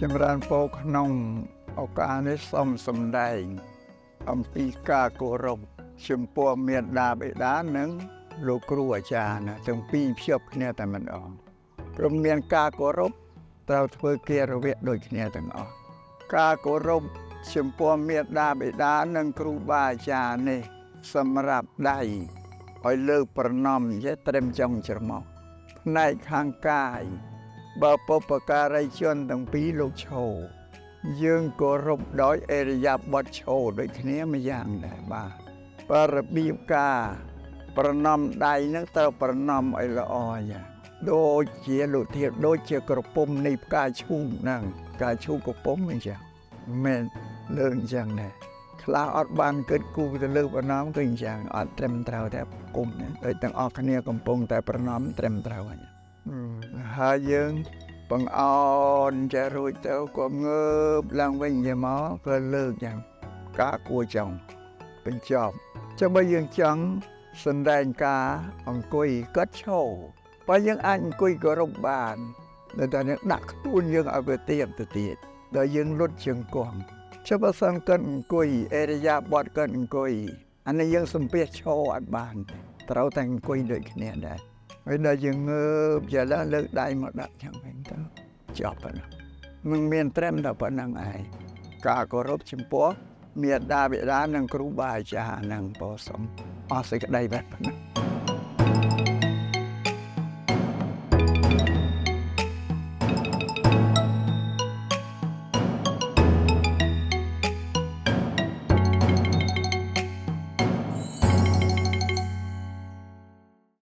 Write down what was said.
ចម្រើនពរក្នុងឱកាសនេះសូមសម្ដែងអំពីការគោរពចំពោះមាតាបិតានិងលោកគ្រូអាចារ្យណាទាំងពីរភ្ជាប់គ្នាតែម្ដងព្រមមានការគោរពត្រូវធ្វើគារវៈដូចគ្នាទាំងអស់ការគោរពចំពោះមាតាបិតានិងគ្រូបាអាចារ្យនេះសម្រាប់ដៃឲ្យលើកប្រណម្យត្រឹមចុងច្រមុះផ្នែកខាងកាយបើបុព្វការីជនទាំងពីរលោកឈរយើងគោរពដោយអរិយាបថឈរដូចគ្នាម្យ៉ាងដែរបាទបើរបៀបការប្រណម្យដៃនឹងត្រូវប្រណម្យឲ្យល្អចាដូចជាលោកធៀបដូចជាក្រពុំនៃផ្កាឈូកហ្នឹងផ្កាឈូកក្រពុំអញ្ចឹងមិនលើអញ្ចឹងដែរខ្លះអត់បានគិតគូរទៅលើប្រណម្យគឺអញ្ចឹងអត់ត្រឹមត្រូវតែគុំដូចទាំងអស់គ្នាកំពុងតែប្រណម្យត្រឹមត្រូវហើយយើងបង្អន់ចារួចទៅក៏ងើបឡើងវិញយកមកក៏លើកយ៉ាងការគួរចង់បញ្ចប់ចាំបើយើងចង់សម្ដែងការអង្គុយកាត់ឈរបើយើងអាចអង្គុយគោរពបានតែយើងដាក់ខ្លួនយើងឲ្យវាទៀបទៅទៀតដល់យើងលុតជង្គង់ចាំបើសិនកិនអង្គុយអរិយាបថកិនអង្គុយអានេះយើងសំភាសឈរអត់បានត្រូវតែអង្គុយដូចគ្នាដែរហើយដល់យើងងើបចាលើកដៃមកដាក់ចឹងវិញទៅចប់ហើយមិនមានត្រឹមតែប៉ុណ្្នឹងឯងការគោរពចំពោះមាតាបិតានិងគ្រូបាអាចារ្យនឹងពោសុំអស់សេចក្តីបែបហ្នឹង